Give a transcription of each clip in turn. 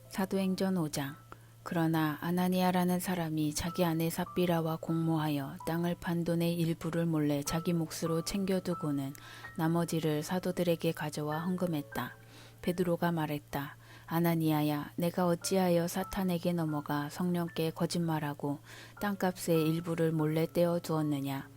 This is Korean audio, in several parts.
사도행전 5장. 그러나 아나니아라는 사람이 자기 아내 삽비라와 공모하여 땅을 판 돈의 일부를 몰래 자기 몫으로 챙겨두고는 나머지를 사도들에게 가져와 헌금했다. 베드로가 말했다. 아나니아야, 내가 어찌하여 사탄에게 넘어가 성령께 거짓말하고 땅값의 일부를 몰래 떼어 두었느냐.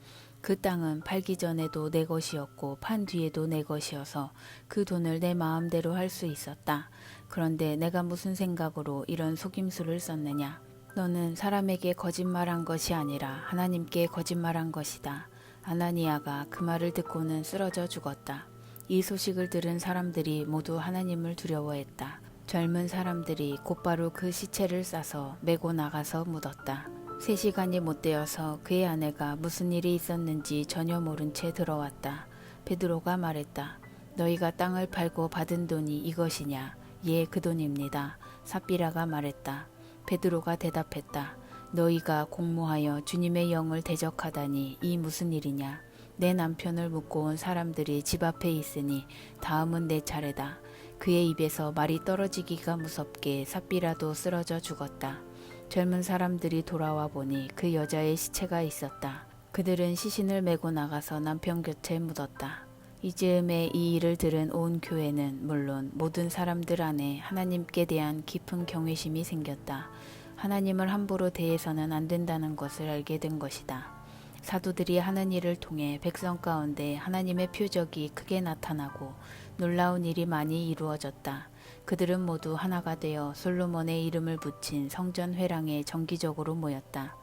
그 땅은 팔기 전에도 내 것이었고 판 뒤에도 내 것이어서 그 돈을 내 마음대로 할 수 있었다. 그런데 내가 무슨 생각으로 이런 속임수를 썼느냐. 너는 사람에게 거짓말한 것이 아니라 하나님께 거짓말한 것이다. 아나니아가 그 말을 듣고는 쓰러져 죽었다. 이 소식을 들은 사람들이 모두 하나님을 두려워했다. 젊은 사람들이 곧바로 그 시체를 싸서 메고 나가서 묻었다. 3시간이 못 되어서 그의 아내가 무슨 일이 있었는지 전혀 모른 채 들어왔다. 베드로가 말했다. 너희가 땅을 팔고 받은 돈이 이것이냐? 예, 그 돈입니다. 삽비라가 말했다. 베드로가 대답했다. 너희가 공모하여 주님의 영을 대적하다니 이 무슨 일이냐? 내 남편을 묻고 온 사람들이 집 앞에 있으니 다음은 내 차례다. 그의 입에서 말이 떨어지기가 무섭게 삽비라도 쓰러져 죽었다. 젊은 사람들이 돌아와 보니 그 여자의 시체가 있었다. 그들은 시신을 메고 나가서 남편 곁에 묻었다. 이즈음에 이 일을 들은 온 교회는 물론 모든 사람들 안에 하나님께 대한 깊은 경외심이 생겼다. 하나님을 함부로 대해서는 안 된다는 것을 알게 된 것이다. 사도들이 하는 일을 통해 백성 가운데 하나님의 표적이 크게 나타나고 놀라운 일이 많이 이루어졌다. 그들은 모두 하나가 되어 솔로몬의 이름을 붙인 성전 회랑에 정기적으로 모였다.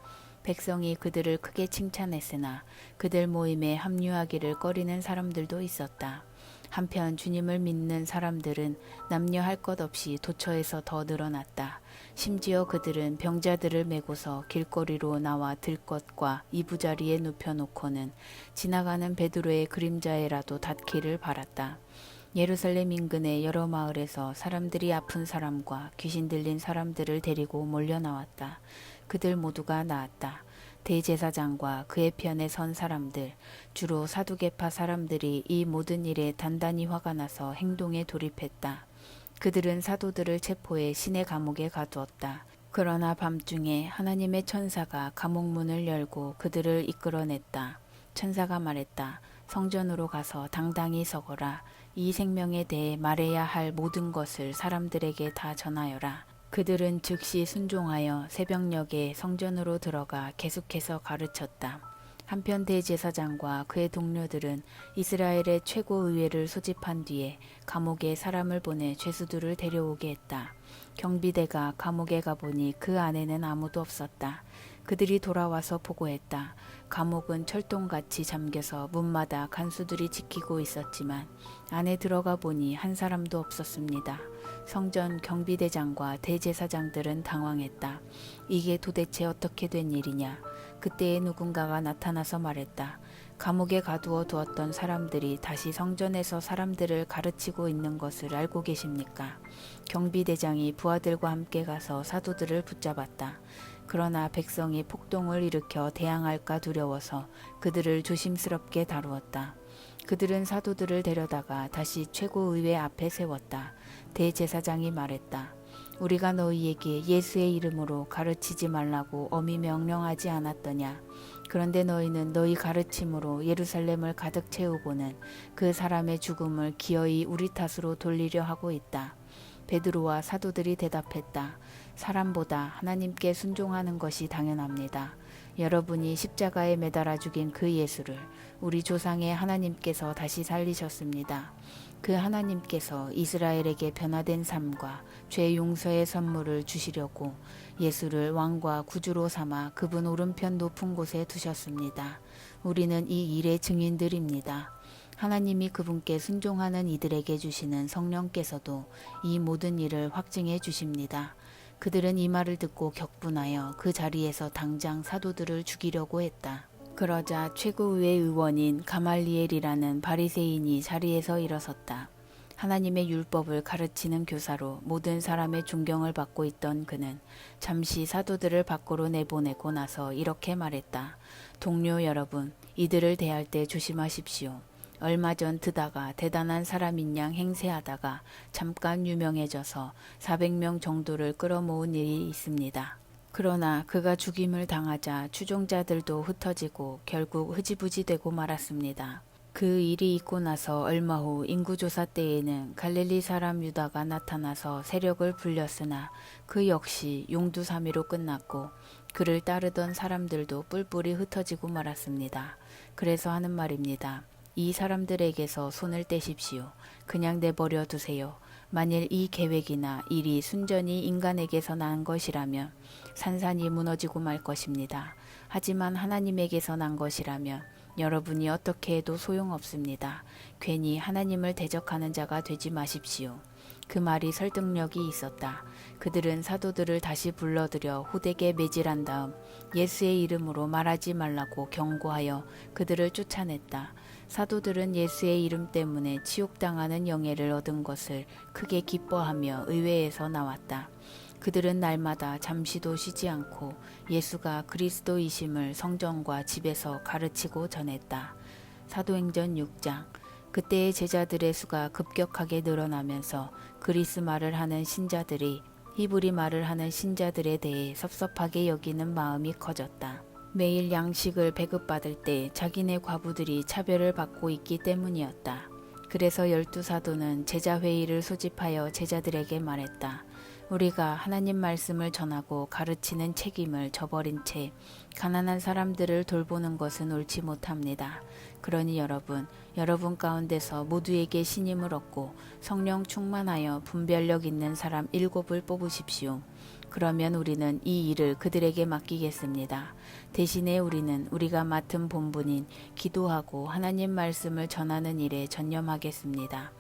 백성이 그들을 크게 칭찬했으나 그들 모임에 합류하기를 꺼리는 사람들도 있었다. 한편 주님을 믿는 사람들은 남녀 할 것 없이 도처에서 더 늘어났다. 심지어 그들은 병자들을 메고서 길거리로 나와 들것과 이부자리에 눕혀놓고는 지나가는 베드로의 그림자에라도 닿기를 바랐다. 예루살렘 인근의 여러 마을에서 사람들이 아픈 사람과 귀신 들린 사람들을 데리고 몰려 나왔다. 그들 모두가 나았다. 대제사장과 그의 편에 선 사람들, 주로 사두개파 사람들이 이 모든 일에 단단히 화가 나서 행동에 돌입했다. 그들은 사도들을 체포해 시내 감옥에 가두었다. 그러나 밤중에 하나님의 천사가 감옥 문을 열고 그들을 이끌어냈다. 천사가 말했다. 성전으로 가서 당당히 서거라. 이 생명에 대해 말해야 할 모든 것을 사람들에게 다 전하여라. 그들은 즉시 순종하여 새벽녘에 성전으로 들어가 계속해서 가르쳤다. 한편 대제사장과 그의 동료들은 이스라엘의 최고의회를 소집한 뒤에 감옥에 사람을 보내 죄수들을 데려오게 했다. 경비대가 감옥에 가보니 그 안에는 아무도 없었다. 그들이 돌아와서 보고했다. 감옥은 철동같이 잠겨서 문마다 간수들이 지키고 있었지만 안에 들어가 보니 한 사람도 없었습니다. 성전 경비대장과 대제사장들은 당황했다. 이게 도대체 어떻게 된 일이냐? 그때에 누군가가 나타나서 말했다. 감옥에 가두어 두었던 사람들이 다시 성전에서 사람들을 가르치고 있는 것을 알고 계십니까? 경비대장이 부하들과 함께 가서 사도들을 붙잡았다. 그러나 백성이 폭동을 일으켜 대항할까 두려워서 그들을 조심스럽게 다루었다. 그들은 사도들을 데려다가 다시 최고의회 앞에 세웠다. 대제사장이 말했다. 우리가 너희에게 예수의 이름으로 가르치지 말라고 엄히 명령하지 않았더냐. 그런데 너희는 너희 가르침으로 예루살렘을 가득 채우고는 그 사람의 죽음을 기어이 우리 탓으로 돌리려 하고 있다. 베드로와 사도들이 대답했다. 사람보다 하나님께 순종하는 것이 당연합니다. 여러분이 십자가에 매달아 죽인 그 예수를 우리 조상의 하나님께서 다시 살리셨습니다. 그 하나님께서 이스라엘에게 변화된 삶과 죄 용서의 선물을 주시려고 예수를 왕과 구주로 삼아 그분 오른편 높은 곳에 두셨습니다. 우리는 이 일의 증인들입니다. 하나님이 그분께 순종하는 이들에게 주시는 성령께서도 이 모든 일을 확증해 주십니다. 그들은 이 말을 듣고 격분하여 그 자리에서 당장 사도들을 죽이려고 했다. 그러자 최고의회 의원인 가말리엘이라는 바리새인이 자리에서 일어섰다. 하나님의 율법을 가르치는 교사로 모든 사람의 존경을 받고 있던 그는 잠시 사도들을 밖으로 내보내고 나서 이렇게 말했다. 동료 여러분, 이들을 대할 때 조심하십시오. 얼마 전 드다가 대단한 사람인 양 행세하다가 잠깐 유명해져서 400명 정도를 끌어모은 일이 있습니다. 그러나 그가 죽임을 당하자 추종자들도 흩어지고 결국 흐지부지 되고 말았습니다. 그 일이 있고 나서 얼마 후 인구조사 때에는 갈릴리 사람 유다가 나타나서 세력을 불렸으나 그 역시 용두사미로 끝났고 그를 따르던 사람들도 뿔뿔이 흩어지고 말았습니다. 그래서 하는 말입니다. 이 사람들에게서 손을 떼십시오. 그냥 내버려 두세요. 만일 이 계획이나 일이 순전히 인간에게서 난 것이라면 산산이 무너지고 말 것입니다. 하지만 하나님에게서 난 것이라면 여러분이 어떻게 해도 소용없습니다. 괜히 하나님을 대적하는 자가 되지 마십시오. 그 말이 설득력이 있었다. 그들은 사도들을 다시 불러들여 호되게 매질한 다음 예수의 이름으로 말하지 말라고 경고하여 그들을 쫓아냈다. 사도들은 예수의 이름 때문에 치욕당하는 영예를 얻은 것을 크게 기뻐하며 의회에서 나왔다. 그들은 날마다 잠시도 쉬지 않고 예수가 그리스도이심을 성전과 집에서 가르치고 전했다. 사도행전 6장. 그때의 제자들의 수가 급격하게 늘어나면서 그리스 말을 하는 신자들이 히브리 말을 하는 신자들에 대해 섭섭하게 여기는 마음이 커졌다. 매일 양식을 배급받을 때 자기네 과부들이 차별을 받고 있기 때문이었다. 그래서 12사도는 제자회의를 소집하여 제자들에게 말했다. 우리가 하나님 말씀을 전하고 가르치는 책임을 저버린 채 가난한 사람들을 돌보는 것은 옳지 못합니다. 그러니 여러분 가운데서 모두에게 신임을 얻고 성령 충만하여 분별력 있는 사람 7을 뽑으십시오. 그러면 우리는 이 일을 그들에게 맡기겠습니다. 대신에 우리는 우리가 맡은 본분인 기도하고 하나님 말씀을 전하는 일에 전념하겠습니다.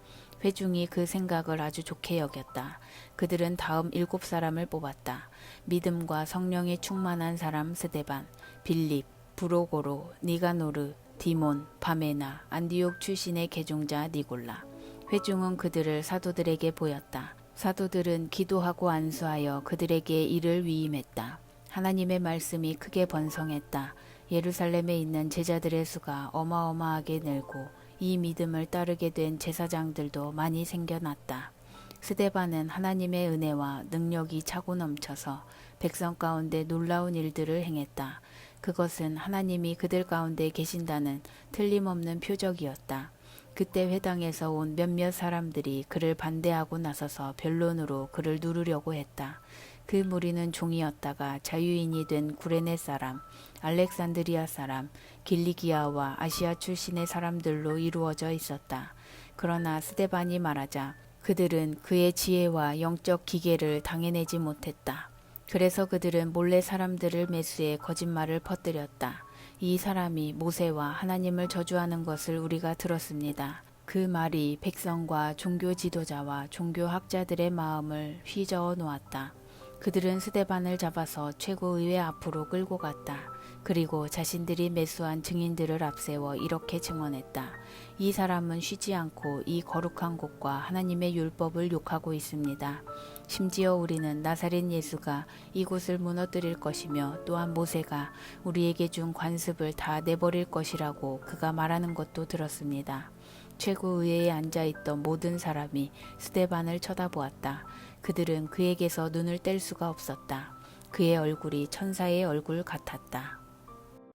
회중이 그 생각을 아주 좋게 여겼다. 그들은 다음 7사람을 뽑았다. 믿음과 성령이 충만한 사람 스데반, 빌립, 브로고로, 니가노르, 디몬, 바메나, 안디옥 출신의 개종자 니골라. 회중은 그들을 사도들에게 보였다. 사도들은 기도하고 안수하여 그들에게 이를 위임했다. 하나님의 말씀이 크게 번성했다. 예루살렘에 있는 제자들의 수가 어마어마하게 늘고 이 믿음을 따르게 된 제사장들도 많이 생겨났다. 스데반은 하나님의 은혜와 능력이 차고 넘쳐서 백성 가운데 놀라운 일들을 행했다. 그것은 하나님이 그들 가운데 계신다는 틀림없는 표적이었다. 그때 회당에서 온 몇몇 사람들이 그를 반대하고 나서서 변론으로 그를 누르려고 했다. 그 무리는 종이었다가 자유인이 된 구레네 사람, 알렉산드리아 사람, 길리기아와 아시아 출신의 사람들로 이루어져 있었다. 그러나 스데반이 말하자 그들은 그의 지혜와 영적 기계를 당해내지 못했다. 그래서 그들은 몰래 사람들을 매수해 거짓말을 퍼뜨렸다. 이 사람이 모세와 하나님을 저주하는 것을 우리가 들었습니다. 그 말이 백성과 종교 지도자와 종교학자들의 마음을 휘저어 놓았다. 그들은 스데반을 잡아서 최고의회 앞으로 끌고 갔다. 그리고 자신들이 매수한 증인들을 앞세워 이렇게 증언했다. 이 사람은 쉬지 않고 이 거룩한 곳과 하나님의 율법을 욕하고 있습니다. 심지어 우리는 나사렛 예수가 이곳을 무너뜨릴 것이며 또한 모세가 우리에게 준 관습을 다 내버릴 것이라고 그가 말하는 것도 들었습니다. 최고의회에 앉아있던 모든 사람이 스데반을 쳐다보았다. 그들은 그에게서 눈을 뗄 수가 없었다. 그의 얼굴이 천사의 얼굴 같았다.